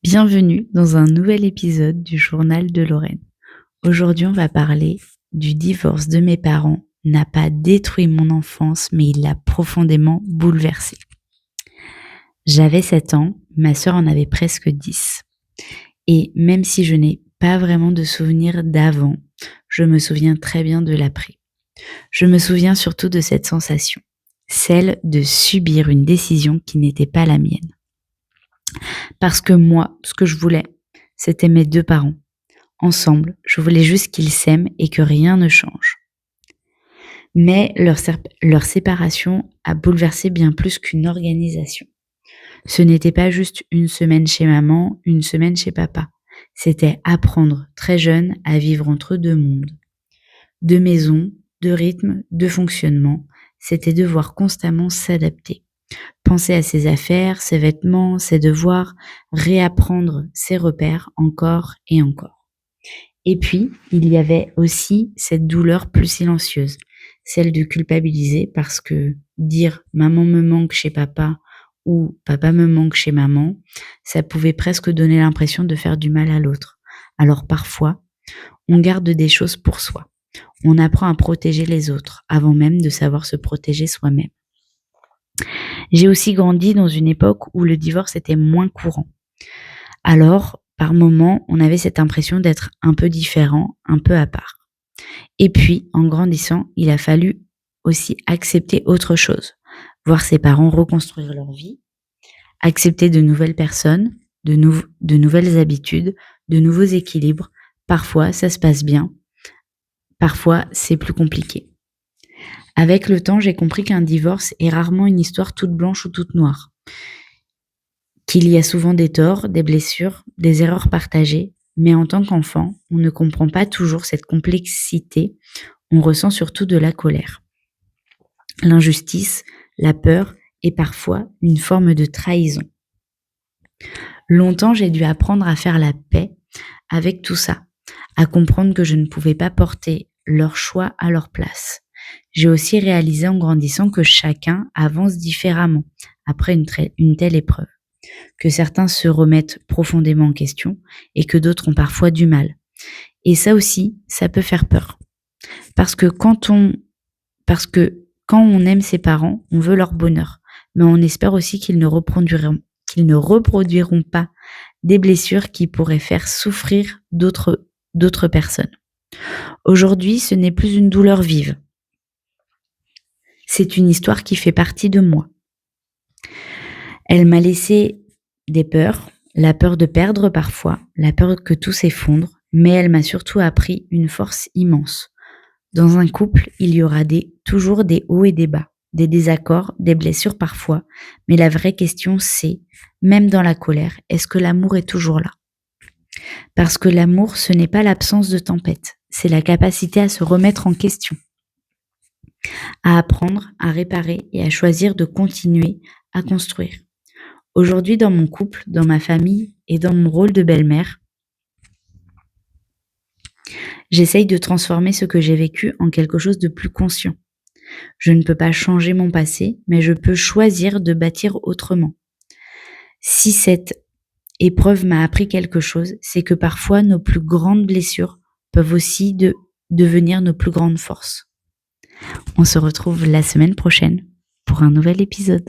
Bienvenue dans un nouvel épisode du journal de Lorraine. Aujourd'hui, on va parler du divorce de mes parents n'a pas détruit mon enfance, mais il l'a profondément bouleversée. J'avais 7 ans, ma sœur en avait presque 10. Et même si je n'ai pas vraiment de souvenirs d'avant, je me souviens très bien de l'après. Je me souviens surtout de cette sensation, celle de subir une décision qui n'était pas la mienne. Parce que moi, ce que je voulais, c'était mes 2 parents. Ensemble, je voulais juste qu'ils s'aiment et que rien ne change. Mais leur séparation a bouleversé bien plus qu'une organisation. Ce n'était pas juste une semaine chez maman, une semaine chez papa. C'était apprendre très jeune à vivre entre 2 mondes. 2 maisons, 2 rythmes, 2 fonctionnements. C'était devoir constamment s'adapter. Penser à ses affaires, ses vêtements, ses devoirs, réapprendre ses repères encore et encore. Et puis, il y avait aussi cette douleur plus silencieuse, celle de culpabiliser parce que dire maman me manque chez papa ou papa me manque chez maman, ça pouvait presque donner l'impression de faire du mal à l'autre. Alors parfois, on garde des choses pour soi. On apprend à protéger les autres avant même de savoir se protéger soi-même. J'ai aussi grandi dans une époque où le divorce était moins courant. Alors, par moments, on avait cette impression d'être un peu différent, un peu à part. Et puis, en grandissant, il a fallu aussi accepter autre chose, voir ses parents reconstruire leur vie, accepter de nouvelles personnes, de nouvelles habitudes, de nouveaux équilibres. Parfois, ça se passe bien, parfois, c'est plus compliqué. Avec le temps, j'ai compris qu'un divorce est rarement une histoire toute blanche ou toute noire. Qu'il y a souvent des torts, des blessures, des erreurs partagées, mais en tant qu'enfant, on ne comprend pas toujours cette complexité, on ressent surtout de la colère, l'injustice, la peur et parfois une forme de trahison. Longtemps, j'ai dû apprendre à faire la paix avec tout ça, à comprendre que je ne pouvais pas porter leur choix à leur place. J'ai aussi réalisé en grandissant que chacun avance différemment après une telle épreuve, que certains se remettent profondément en question et que d'autres ont parfois du mal. Et ça aussi, ça peut faire peur. Parce que quand on aime ses parents, on veut leur bonheur, mais on espère aussi qu'ils ne reproduiront pas des blessures qui pourraient faire souffrir d'autres personnes. Aujourd'hui, ce n'est plus une douleur vive. C'est une histoire qui fait partie de moi. Elle m'a laissé des peurs, la peur de perdre parfois, la peur que tout s'effondre, mais elle m'a surtout appris une force immense. Dans un couple, il y aura toujours des hauts et des bas, des désaccords, des blessures parfois, mais la vraie question c'est, même dans la colère, est-ce que l'amour est toujours là ? Parce que l'amour, ce n'est pas l'absence de tempête, c'est la capacité à se remettre en question, à apprendre, à réparer et à choisir de continuer à construire. Aujourd'hui, dans mon couple, dans ma famille et dans mon rôle de belle-mère, j'essaye de transformer ce que j'ai vécu en quelque chose de plus conscient. Je ne peux pas changer mon passé, mais je peux choisir de bâtir autrement. Si cette épreuve m'a appris quelque chose, c'est que parfois nos plus grandes blessures peuvent aussi devenir nos plus grandes forces. On se retrouve la semaine prochaine pour un nouvel épisode.